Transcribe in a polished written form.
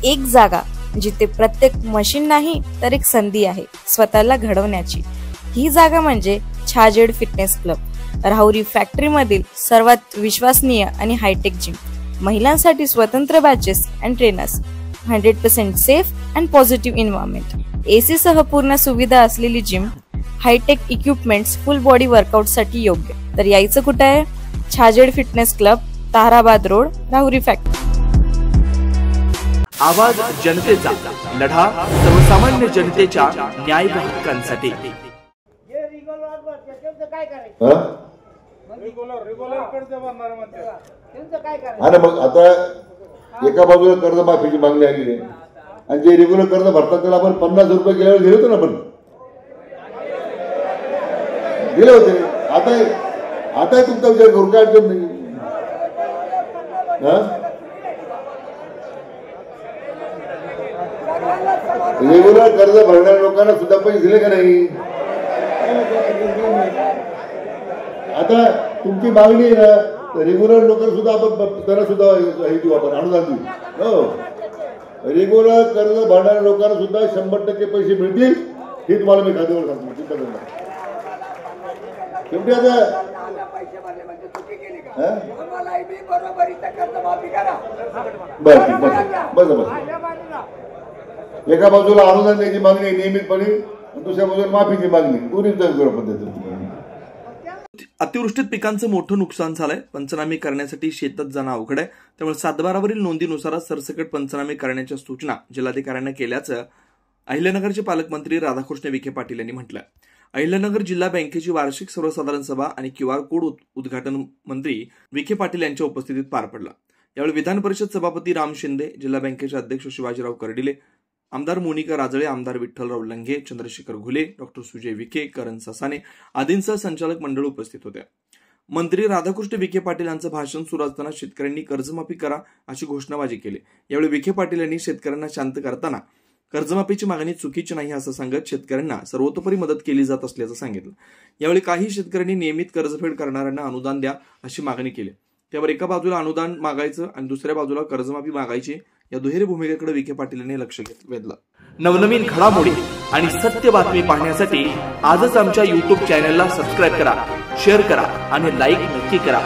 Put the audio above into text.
एक जागा जिथे प्रत्येक मशीन नाही तर एक संधी आहे स्वतःला घडवण्याची। ही जागा म्हणजे Chhajed fitness club, Rahuri factory मधील सर्वात विश्वसनीय आणि हायटेक जिम। महिलांसाठी स्वतंत्र batches and trainers, 100% safe and positive environment, AC सह पूर्ण सुविधा असलेली gym, hi tech equipments, full body workout साठी योग्य। तर यायचं कुठे आहे? Chhajed fitness club, Tarabad road, Rahuri factory. आवाज जनतेचा, लढा सर्वसामान्य जनतेच्या न्याय व हक्कांसाठी। अरे मग आता एका बाजूला कर्जमाफीची मागणी आली आहे आणि जे रेग्युलर कर्ज भरतात त्याला आपण 50 रुपये गेल्यावर दिले होते ना, आपण दिले होते। आता तुमचा विचार करून काय अडचण नाही। रेग्युलर कर्ज भरणाऱ्या लोकांना सुद्धा पैसे दिले का नाही? आता तुमची मागणी आहे ना, रेग्युलर लोकांना सुद्धा आपण त्यांना सुद्धा हे देऊ, आपण अनुदान देऊ। हो, रेग्युलर कर्ज भरणाऱ्या लोकांना सुद्धा 100% पैसे मिळतील, हे तुम्हाला मी खात्यावर सांगतो। चिंता करू नका। शेवटी आता बस एका बाजूला अनुदान द्यायची मागणी नियमितपणे, दुसऱ्या बाजूला माफीची मागणी, दोन्ही पद्धती। अतिवृष्टीत पिकांचं मोठं नुकसान झालंय। पंचनामे करण्यासाठी शेतात जाणं अवघड आहे, त्यामुळे 7/12वरील नोंदीनुसार सरसकट पंचनामे करण्याच्या सूचना जिल्हाधिकाऱ्यांना केल्याचं अहिल्यानगरचे पालकमंत्री राधाकृष्ण विखे पाटील यांनी म्हटलं। अहिल्यानगर जिल्हा बँकेची वार्षिक सर्वसाधारण सभा आणि QR कोड उद्घाटन मंत्री विखे पाटील यांच्या उपस्थितीत पार पडला। यावेळी विधान परिषद सभापती राम शिंदे, जिल्हा बँकेचे अध्यक्ष शिवाजीराव कर्डिले, आमदार मोनिका राजळे, आमदार विठ्ठलराव लंघे, चंद्रशेखर घुले, डॉक्टर सुजय विखे, करण ससाने आदींसह संचालक मंडळ उपस्थित होते। मंत्री राधाकृष्ण विखे पाटील यांचं भाषण सुरू असताना शेतकऱ्यांनी कर्जमाफी करा अशी घोषणाबाजी केली। यावेळी विखे पाटील यांनी शेतकऱ्यांना शांत करताना कर्जमाफीची मागणी चुकीची नाही असं सांगत शेतकऱ्यांना सर्वतोपरी मदत केली जात असल्याचं सांगितलं। यावेळी काही शेतकऱ्यांनी नियमित कर्जफेड करणाऱ्यांना अनुदान द्या अशी मागणी केली। त्यावर एका बाजूला अनुदान मागायचं आणि दुसऱ्या बाजूला कर्जमाफी मागायची, या दुहेरी भूमिकेकडे विखे पाटील यांनी लक्ष वेधलं। नवनवीन घडामोडी आणि सत्य बातमी पाहण्यासाठी आजच आमच्या YouTube चॅनलला सबस्क्राईब करा, शेअर करा आणि लाईक नक्की करा।